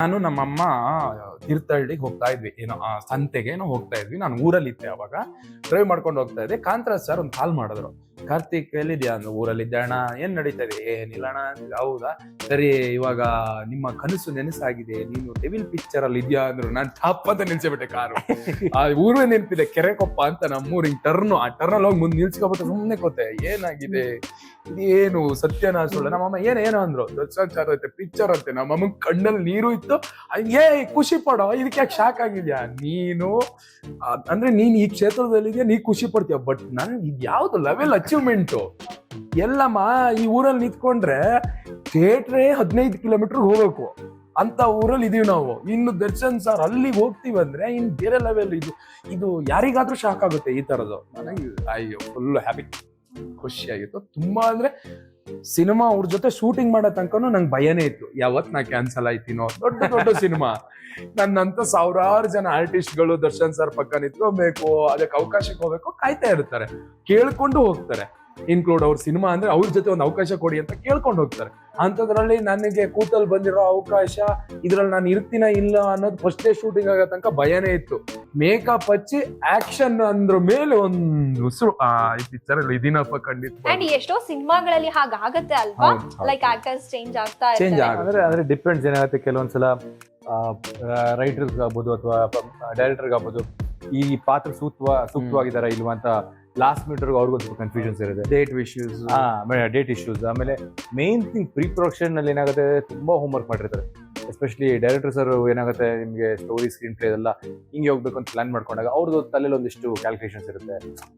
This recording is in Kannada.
ನಾನು ನಮ್ಮಮ್ಮ ತೀರ್ಥಹಳ್ಳಿಗೆ ಹೋಗ್ತಾ ಇದ್ವಿ, ಏನೋ ಸಂತೆಗೆ ಏನೋ ಹೋಗ್ತಾ ಇದ್ವಿ. ನಾನು ಊರಲ್ಲಿದ್ದೆ ಅವಾಗ, ಡ್ರೈವ್ ಮಾಡ್ಕೊಂಡು ಹೋಗ್ತಾ ಇದ್ದೆ. ಕಾಂತರಾಜ್ ಸರ್ ಒಂದು ಕಾಲ್ ಮಾಡಿದ್ರು. ಕಾರ್ತಿಕ್ ಎಲ್ಲಿದ್ಯಾ ಅಂದ್ರೆ, ಊರಲ್ಲಿದ್ದೆ ಅಣ್ಣ. ಏನ್ ನಡೀತಾ ಇದೆ? ಏನಿಲ್ಲ ಅಣ್ಣ. ಹೌದಾ, ಸರಿ. ಇವಾಗ ನಿಮ್ಮ ಕನಸು ನೆನಸಾಗಿದೆ, ನೀನು ಡೆವಿಲ್ ಪಿಕ್ಚರ್ ಅಲ್ಲಿ ಇದ್ಯಾ ಅಂದ್ರು. ನಾನು ಟಾಪ್ ಅಂತ ನಿಲ್ಸಿಬಿಟ್ಟೆ ಕಾರು. ಆ ಊರು ನೆನಪಿದೆ, ಕೆರೆಕೊಪ್ಪ ಅಂತ ನಮ್ಮೂರ್. ಹಿಂಗ್ ಆ ಟರ್ನಲ್ಲಿ ಹೋಗಿ ಮುಂದೆ ನಿಲ್ಸ್ಕೊಬಿಟ್ಟು ಸುಮ್ಮನೆ ಕೂತೆ. ಏನಾಗಿದೆ ಇದೇನು ಸತ್ಯನಾ ಸುಳ್ಳು? ನಮ್ಮಮ್ಮ ಏನೋ ಅಂದ್ರು. ದರ್ಶನ್ ಸರ್ ಐತೆ ಪಿಕ್ಚರ್ ಅಂತೆ. ನಮ್ಮಮ್ಮ ಕಣ್ಣಲ್ಲಿ ನೀರು ಇತ್ತು. ಏ ಖುಷಿ ಪಡೋ, ಇದಕ್ಕೆ ಯಾಕೆ ಶಾಕ್ ಆಗಿದ್ಯಾ ನೀನು? ಅಂದ್ರೆ ನೀನ್ ಈ ಕ್ಷೇತ್ರದಲ್ಲಿದ್ಯಾ, ನೀ ಖುಷಿ ಪಡ್ತೀಯ. ಬಟ್ ನನ್ ಇದ್ ಯಾವ್ದು ಲೆವೆಲ್ ಅಚೀವ್ಮೆಂಟು? ಎಲ್ಲಮ್ಮ ಈ ಊರಲ್ಲಿ ನಿಂತ್ಕೊಂಡ್ರೆ ಥಿಯೇಟ್ರೇ 15 ಕಿಲೋಮೀಟರ್ ಹೋಗ್ಬೇಕು ಅಂತ ಊರಲ್ಲಿ ಇದೀವಿ ನಾವು. ಇನ್ನು ದರ್ಶನ್ ಸರ್ ಅಲ್ಲಿಗೆ ಹೋಗ್ತೀವಿ ಅಂದ್ರೆ ಇನ್ ಬೇರೆ ಲೆವೆಲ್. ಇದು ಯಾರಿಗಾದ್ರೂ ಶಾಕ್ ಆಗುತ್ತೆ ಈ ತರದ್ದು. ನನಗೆ ಅಯ್ಯೋ ಫುಲ್ ಹ್ಯಾಪಿ, ಖುಷಿ ಆಗಿತ್ತು ತುಂಬಾ. ಅಂದ್ರೆ ಸಿನಿಮಾ ಅವ್ರ ಜೊತೆ ಶೂಟಿಂಗ್ ಮಾಡೋ ತನಕನೂ ನಂಗೆ ಭಯನೇ ಇತ್ತು, ಯಾವತ್ ನಾ ಕ್ಯಾನ್ಸಲ್ ಆಯ್ತೀನೋ. ದೊಡ್ಡ ದೊಡ್ಡ ಸಿನಿಮಾ, ನನ್ನಂತ ಸಾವಿರಾರು ಜನ ಆರ್ಟಿಸ್ಟ್ಗಳು ದರ್ಶನ್ ಸರ್ ಪಕ್ಕ ನಿಂತ್ಕೋಬೇಕು, ಅದಕ್ಕೆ ಅವಕಾಶಕ್ಕೆ ಹೋಗ್ಬೇಕು ಕಾಯ್ತಾ ಇರ್ತಾರೆ, ಕೇಳ್ಕೊಂಡು ಹೋಗ್ತಾರೆ. ಇನ್ಕ್ಲೂಡ್ ಅವ್ರ ಸಿನಿಮಾ ಅಂದ್ರೆ ಅವ್ರ ಜೊತೆ ಒಂದು ಅವಕಾಶ ಕೊಡಿ ಅಂತ ಕೇಳ್ಕೊಂಡು ಹೋಗ್ತಾರೆ. ಅಂತದ್ರಲ್ಲಿ ನನಗೆ ಕೂತಲ್ ಬಂದಿರೋ ಅವಕಾಶ, ಇದ್ರಲ್ಲಿ ನಾನು ಇರ್ತೀನ ಇಲ್ಲ ಅನ್ನೋದು ಫಸ್ಟ್ ಡೇ ಶೂಟಿಂಗ್ ಆಗೋ ತನಕ ಭಯನೇ ಇತ್ತು. ಮೇಕಪ್ ಹಚ್ಚಿ ಆಕ್ಷನ್ ಅಂದ್ರ ಮೇಲೆ ಒಂದು ಉಸಿರು ಈ ಪಿಕ್ಚರ್ ಇದೀನಪ್ಪ ಖಂಡಿತ. ಅಂಡ್ ಎಷ್ಟೋ ಸಿನಿಮಾಗಳಲ್ಲಿ ಹಾಗಾಗತ್ತೆ ಅಲ್ವಾ, ಲೈಕ್ ಆಕ್ಟರ್ಸ್ ಚೇಂಜ್ ಆಗ್ತಾ ಇರ್ತಾರೆ. ಅಂದ್ರೆ ಡಿಪೆಂಡ್ಸ್. ಏನಾಗುತ್ತೆ, ಕೆಲವೊಂದ್ಸಲ ರೈಟರ್ಸ್ ಆಗ್ಬೋದು ಅಥವಾ ಡೈರೆಕ್ಟರ್ ಆಗ್ಬೋದು, ಈ ಪಾತ್ರ ಸೂಕ್ತವಾಗಿದಾರ ಇಲ್ವಾ ಅಂತ ಲಾಸ್ಟ್ ಮಿನಿಟ್ ಅವ್ರಿಗೂ ಸ್ವಲ್ಪ ಕನ್ಫ್ಯೂಷನ್ಸ್ ಇರುತ್ತೆ. Date issues. ಆಮೇಲೆ ಮೇನ್ ಥಿಂಗ್ ಪ್ರೀ ಪ್ರೊಡಕ್ಷನ್ ನಲ್ಲಿ ಏನಾಗುತ್ತೆ, ತುಂಬಾ ಹೋಮ್ವರ್ಕ್ ಮಾಡಿರ್ತಾರೆ. ಎಸ್ಪೆಷಲಿ ಡೈರೆಕ್ಟರ್ ಸರ್ ಏನಾಗುತ್ತೆ, ನಿಮಗೆ ಸ್ಟೋರಿ ಸ್ಕ್ರೀನ್ ಪ್ಲೇ ಎಲ್ಲ ಹಿಂಗೆ ಹೋಗ್ಬೇಕು ಅಂತ ಪ್ಲಾನ್ ಮಾಡ್ಕೊಂಡಾಗ ಅವ್ರದ್ದು ತಲೆಯಲ್ಲಿ ಒಂದಿಷ್ಟು ಕ್ಯಾಲ್ಕುಲೇಷನ್ಸ್ ಇರುತ್ತೆ.